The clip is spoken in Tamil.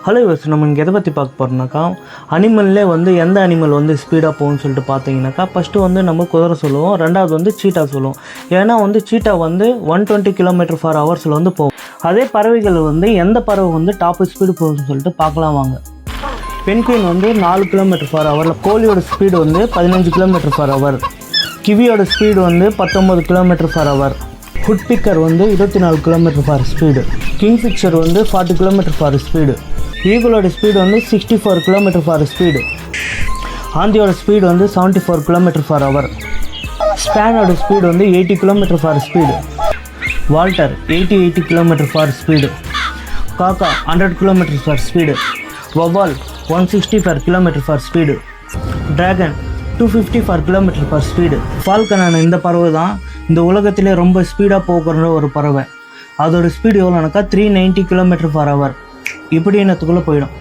ஹலோ யூஸ் நம்ம இங்கே எதை பற்றி பார்க்க போகிறோம்னாக்கா அனிமல்லே வந்து எந்த அனிமல் வந்து ஸ்பீடாக போகும்னு சொல்லிட்டு பார்த்தீங்கன்னாக்கா ஃபஸ்ட்டு வந்து நம்ம குதிரை சொல்லுவோம், ரெண்டாவது வந்து சீட்டா சொல்லுவோம். ஏன்னா வந்து சீட்டா வந்து 120 km/h வந்து போகும். அதே பறவைகள் வந்து எந்த பறவை வந்து டாப் ஸ்பீடு போகும்னு சொல்லிட்டு பார்க்கலாம் வாங்க. பென்குயின் வந்து 4 km/h, கோழியோட ஸ்பீடு வந்து 15 km/h, கிவியோட ஸ்பீடு வந்து 19 km/h, ஃபுட்பிக்கர் வந்து 24 km/h ஸ்பீடு, கிங்ஃபிஷர் வந்து 40 km/h ஸ்பீடு, ஈகிளோட ஸ்பீடு வந்து 64 km/h ஸ்பீடு, ஆந்தியோட ஸ்பீடு வந்து 74 km/h, ஸ்பேனோட ஸ்பீடு வந்து 80 km/h speed, Walter 80 km/h speed, காக்கா 100 km/h ஸ்பீடு, வவால் 165 km/h speed, dragon 254 km/h speed. ஃபால்கனான இந்த பறவை தான் இந்த உலகத்திலே ரொம்ப ஸ்பீடாக போகிற ஒரு பறவை. அதோட ஸ்பீடு எவ்வளோனாக்கா 390 km/h. இப்படி என்னத்துக்குள்ளே போயிடும்.